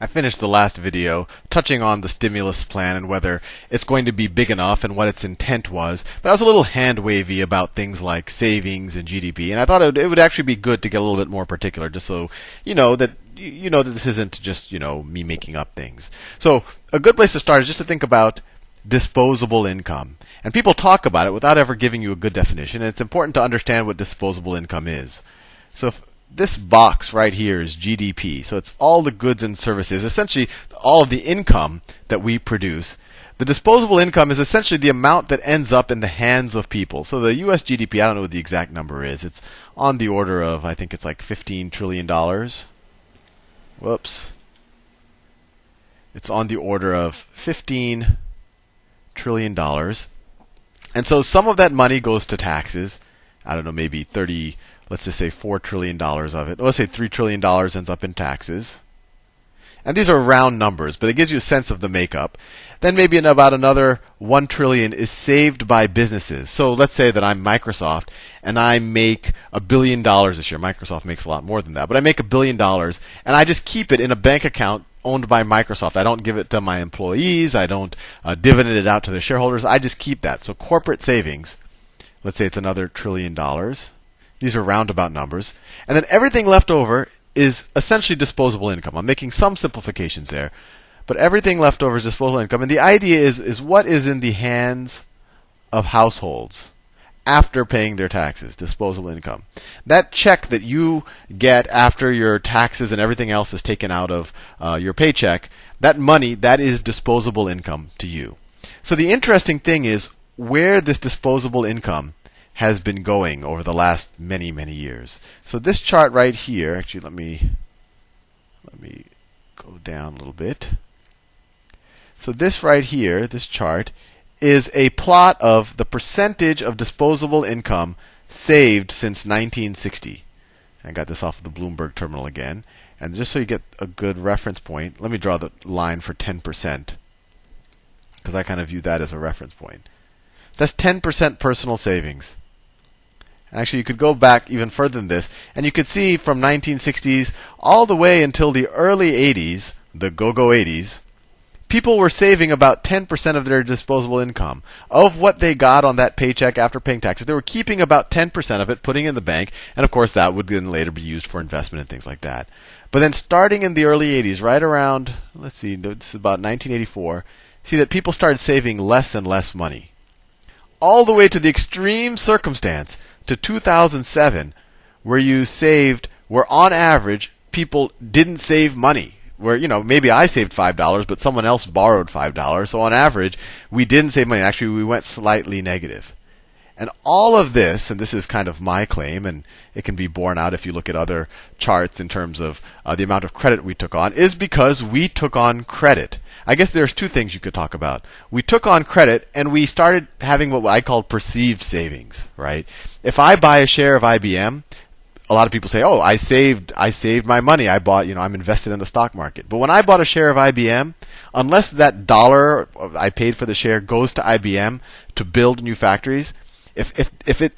I finished the last video touching on the stimulus plan and whether it's going to be big enough and what its intent was. But I was a little hand-wavy about things like savings and GDP, and I thought it would actually be good to get a little bit more particular, just so you know that this isn't just me making up things. So a good place to start is just to think about disposable income. And people talk about it without ever giving you a good definition, and it's important to understand what disposable income is. So if this box right here is GDP. So it's all the goods and services, essentially all of the income that we produce. The disposable income is essentially the amount that ends up in the hands of people. So the US GDP, I don't know what the exact number is. It's on the order of, I think it's like $15 trillion. Whoops. It's on the order of $15 trillion. And so some of that money goes to taxes. I don't know, maybe let's just say $4 trillion of it. Let's say $3 trillion ends up in taxes. And these are round numbers, but it gives you a sense of the makeup. Then maybe about another $1 trillion is saved by businesses. So let's say that I'm Microsoft and I make $1 billion this year. Microsoft makes a lot more than that, but I make $1 billion and I just keep it in a bank account owned by Microsoft. I don't give it to my employees. I don't dividend it out to the shareholders. I just keep that. So corporate savings, let's say it's another $1 trillion. These are roundabout numbers. And then everything left over is essentially disposable income. I'm making some simplifications there. But everything left over is disposable income. And the idea is what is in the hands of households after paying their taxes, disposable income. That check that you get after your taxes and everything else is taken out of your paycheck, that money, that is disposable income to you. So the interesting thing is where this disposable income has been going over the last many, many years. So this chart right here, actually let me go down a little bit. So this right here, this chart, is a plot of the percentage of disposable income saved since 1960. I got this off of the Bloomberg terminal again. And just so you get a good reference point, let me draw the line for 10%, because I kind of view that as a reference point. That's 10% personal savings. Actually, you could go back even further than this, and you could see from 1960s all the way until the early 80s, the go-go 80s, people were saving about 10% of their disposable income. Of what they got on that paycheck after paying taxes, they were keeping about 10% of it, putting it in the bank, and of course that would then later be used for investment and things like that. But then starting in the early 80s, right around, let's see, this is about 1984, see that people started saving less and less money. All the way to the extreme circumstance to 2007, where on average, people didn't save money. Where, maybe I saved $5, but someone else borrowed $5. So on average, we didn't save money. Actually, we went slightly negative. And all of this, and this is kind of my claim, and it can be borne out if you look at other charts in terms of the amount of credit we took on, is because we took on credit. I guess there's two things you could talk about. We took on credit, and we started having what I call perceived savings, right? If I buy a share of IBM, a lot of people say, "Oh, I saved my money. I bought, I'm invested in the stock market." But when I bought a share of IBM, unless that dollar I paid for the share goes to IBM to build new factories, if it,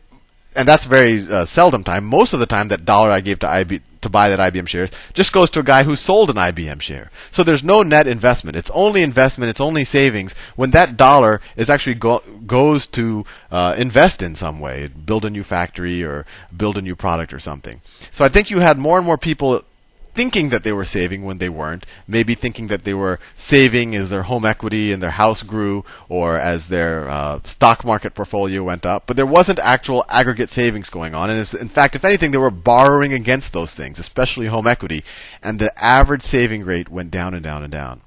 and that's very seldom time. Most of the time, that dollar I gave to buy that IBM share just goes to a guy who sold an IBM share. So there's no net investment. It's only investment. It's only savings when that dollar is actually goes to invest in some way, build a new factory or build a new product or something. So I think you had more and more people thinking that they were saving when they weren't, maybe thinking that they were saving as their home equity and their house grew or as their stock market portfolio went up. But there wasn't actual aggregate savings going on. And in fact, if anything, they were borrowing against those things, especially home equity. And the average saving rate went down and down and down.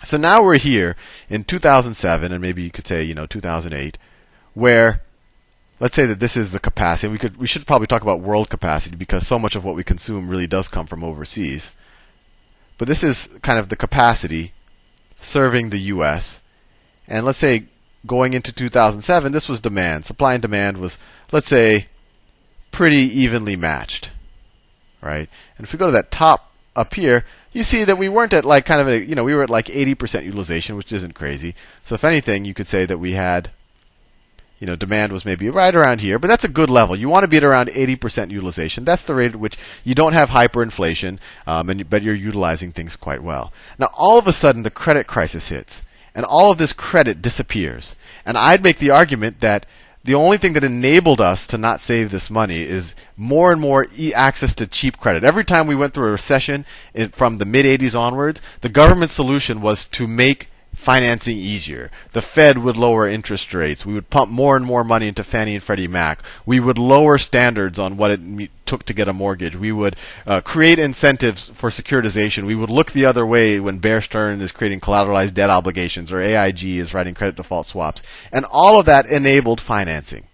So now we're here in 2007, and maybe you could say, 2008, where let's say that this is the capacity. We should probably talk about world capacity because so much of what we consume really does come from overseas. But this is kind of the capacity serving the US. And let's say going into 2007, this was demand. Supply and demand was, let's say, pretty evenly matched, right? And if we go to that top up here, you see that we weren't at like kind of we were at like 80% utilization, which isn't crazy. So if anything, you could say that we had demand was maybe right around here, but that's a good level. You want to be at around 80% utilization. That's the rate at which you don't have hyperinflation, but you're utilizing things quite well. Now, all of a sudden, the credit crisis hits, and all of this credit disappears. And I'd make the argument that the only thing that enabled us to not save this money is more and more access to cheap credit. Every time we went through a recession from the mid-'80s onwards, the government solution was to make financing easier. The Fed would lower interest rates. We would pump more and more money into Fannie and Freddie Mac. We would lower standards on what it took to get a mortgage. We would create incentives for securitization. We would look the other way when Bear Stearns is creating collateralized debt obligations or AIG is writing credit default swaps. And all of that enabled financing,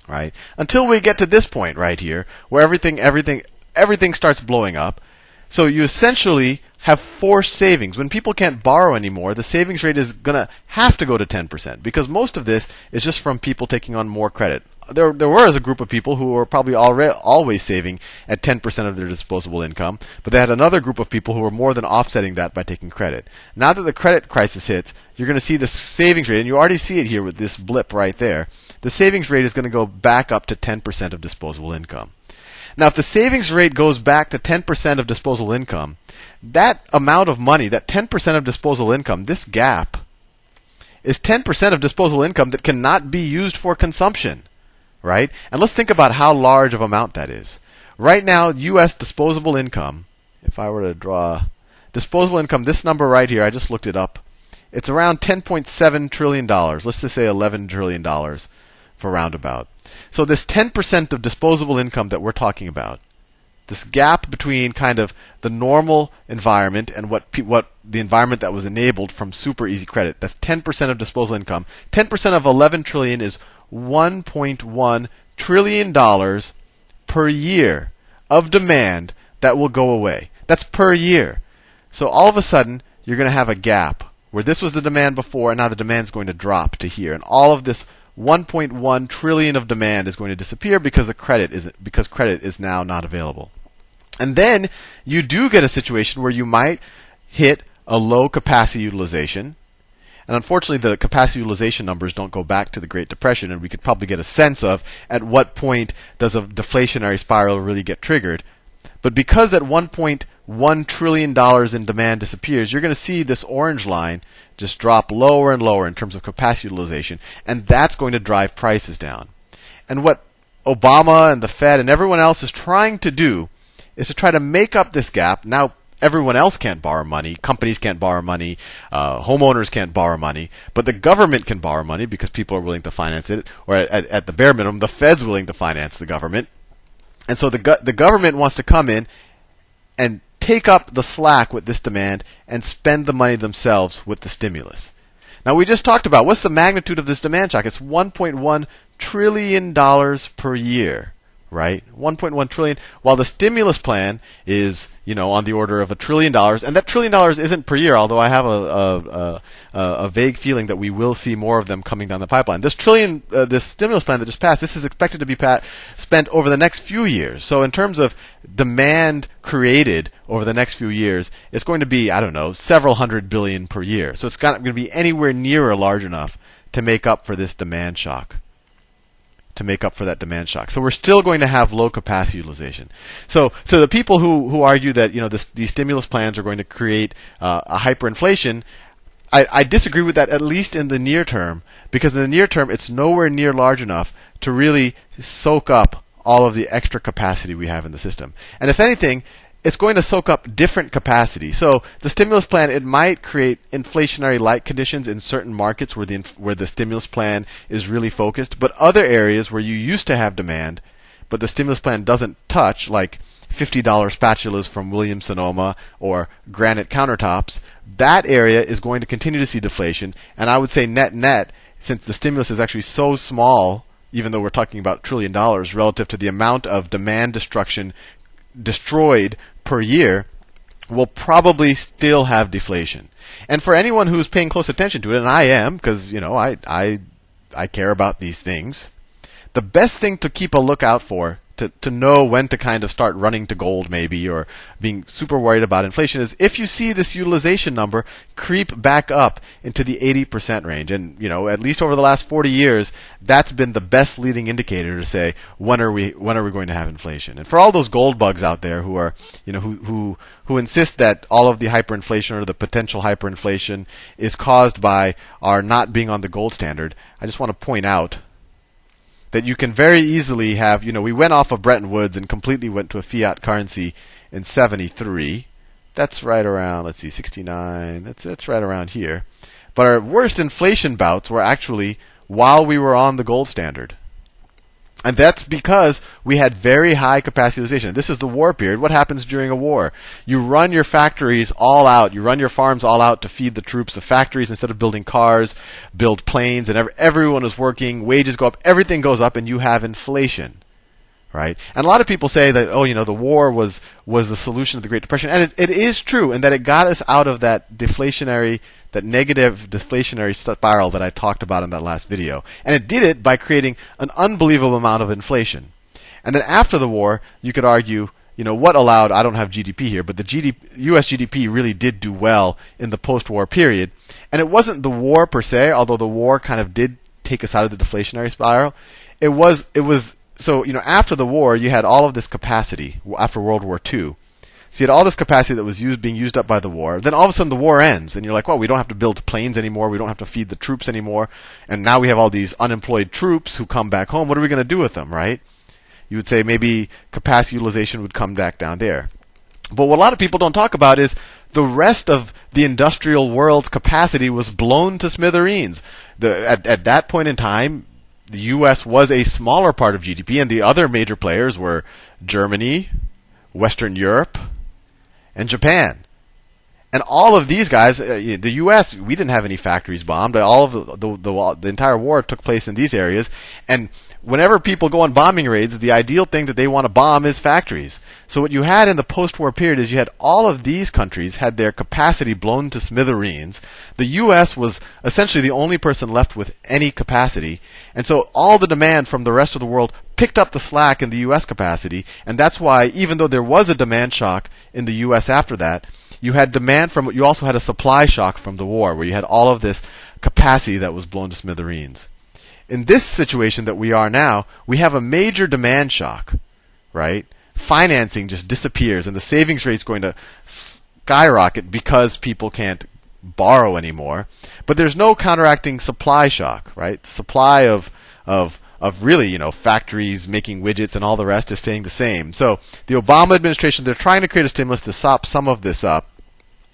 right? Until we get to this point right here where everything starts blowing up. So you essentially have forced savings. When people can't borrow anymore, the savings rate is going to have to go to 10% because most of this is just from people taking on more credit. There was a group of people who were probably always saving at 10% of their disposable income, but they had another group of people who were more than offsetting that by taking credit. Now that the credit crisis hits, you're going to see the savings rate, and you already see it here with this blip right there. The savings rate is going to go back up to 10% of disposable income. Now, if the savings rate goes back to 10% of disposable income, that amount of money, that 10% of disposable income, this gap, is 10% of disposable income that cannot be used for consumption, right? And let's think about how large of an amount that is. Right now, U.S. disposable income, if I were to draw disposable income, this number right here, I just looked it up, it's around $10.7 trillion. Let's just say $11 trillion for roundabout. So this 10% of disposable income that we're talking about, this gap between kind of the normal environment and what the environment that was enabled from super easy credit, that's 10% of disposable income. 10% of 11 trillion is $1.1 trillion per year of demand that will go away. That's per year. So all of a sudden, you're going to have a gap where this was the demand before, and now the demand is going to drop to here, and all of this 1.1 trillion of demand is going to disappear because credit is now not available. And then you do get a situation where you might hit a low capacity utilization. And unfortunately, the capacity utilization numbers don't go back to the Great Depression, and we could probably get a sense of at what point does a deflationary spiral really get triggered. But because that $1.1 trillion in demand disappears, you're going to see this orange line just drop lower and lower in terms of capacity utilization, and that's going to drive prices down. And what Obama and the Fed and everyone else is trying to do is to try to make up this gap. Now, everyone else can't borrow money. Companies can't borrow money. Homeowners can't borrow money. But the government can borrow money because people are willing to finance it. Or at the bare minimum, the Fed's willing to finance the government. And so the government wants to come in and take up the slack with this demand and spend the money themselves with the stimulus. Now, we just talked about what's the magnitude of this demand shock. It's $1.1 trillion per year, right? 1.1 trillion, while the stimulus plan is, on the order of $1 trillion, and that $1 trillion isn't per year, although I have a vague feeling that we will see more of them coming down the pipeline. This stimulus plan that just passed, this is expected to be spent over the next few years. So in terms of demand created over the next few years, it's going to be, several hundred billion per year. So it's not going to be anywhere near large enough to make up for this demand shock. So we're still going to have low capacity utilization. So to the people who argue that these stimulus plans are going to create a hyperinflation, I disagree with that, at least in the near term, because in the near term it's nowhere near large enough to really soak up all of the extra capacity we have in the system. And if anything, it's going to soak up different capacity. So the stimulus plan, it might create inflationary-like conditions in certain markets where the stimulus plan is really focused, but other areas where you used to have demand, but the stimulus plan doesn't touch, like $50 spatulas from Williams-Sonoma or granite countertops, that area is going to continue to see deflation. And I would say net, since the stimulus is actually so small, even though we're talking about $1 trillion relative to the amount of demand destruction destroyed per year, will probably still have deflation. And for anyone who's paying close attention to it, and I am, because I care about these things, the best thing to keep a lookout for to know when to kind of start running to gold maybe, or being super worried about inflation, is if you see this utilization number creep back up into the 80% range. And at least over the last 40 years, that's been the best leading indicator to say when are we going to have inflation. And for all those gold bugs out there who are who insist that all of the hyperinflation or the potential hyperinflation is caused by our not being on the gold standard, I just want to point out that you can very easily have, we went off of Bretton Woods and completely went to a fiat currency in 73. That's right around, let's see, 69. That's right around here. But our worst inflation bouts were actually while we were on the gold standard. And that's because we had very high capacity utilization. This is the war period. What happens during a war? You run your factories all out. You run your farms all out to feed the troops. The factories, instead of building cars, build planes, and everyone is working. Wages go up. Everything goes up, and you have inflation, right? And a lot of people say that, the war was the solution to the Great Depression. And it is true in that it got us out of that negative deflationary spiral that I talked about in that last video. And it did it by creating an unbelievable amount of inflation. And then after the war, you could argue, what allowed, I don't have GDP here, but the US GDP really did do well in the post-war period. And it wasn't the war per se, although the war kind of did take us out of the deflationary spiral. So, after the war, you had all of this capacity after World War II. So you had all this capacity that was being used up by the war. Then all of a sudden the war ends, and you're like, well, we don't have to build planes anymore. We don't have to feed the troops anymore. And now we have all these unemployed troops who come back home. What are we going to do with them, right? You would say maybe capacity utilization would come back down there. But what a lot of people don't talk about is the rest of the industrial world's capacity was blown to smithereens. At that point in time, the U.S. was a smaller part of GDP, and the other major players were Germany, Western Europe, and Japan. And all of these guys, the U.S., we didn't have any factories bombed. All of the entire war took place in these areas. And whenever people go on bombing raids, the ideal thing that they want to bomb is factories. So what you had in the post-war period is you had all of these countries had their capacity blown to smithereens. The U.S. was essentially the only person left with any capacity. And so all the demand from the rest of the world picked up the slack in the U.S. capacity. And that's why, even though there was a demand shock in the U.S. after that, you also had a supply shock from the war, where you had all of this capacity that was blown to smithereens. In this situation that we are now, we have a major demand shock, right? Financing just disappears, and the savings rate's going to skyrocket because people can't borrow anymore. But there's no counteracting supply shock, right? The supply of really, factories making widgets and all the rest is staying the same. So the Obama administration, they're trying to create a stimulus to sop some of this up,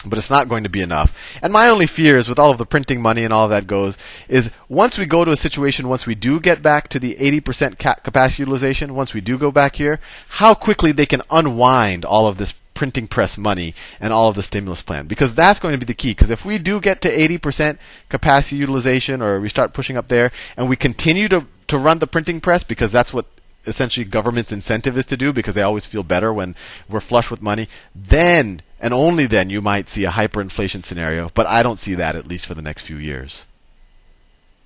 but it's not going to be enough. And my only fear is, with all of the printing money and all of that goes, is once we go to a situation, once we do get back to the 80% capacity utilization, once we do go back here, how quickly they can unwind all of this printing press money and all of the stimulus plan. Because that's going to be the key. Because if we do get to 80% capacity utilization, or we start pushing up there, and we continue to run the printing press, because that's what essentially government's incentive is to do, because they always feel better when we're flush with money, then and only then you might see a hyperinflation scenario. But I don't see that, at least for the next few years.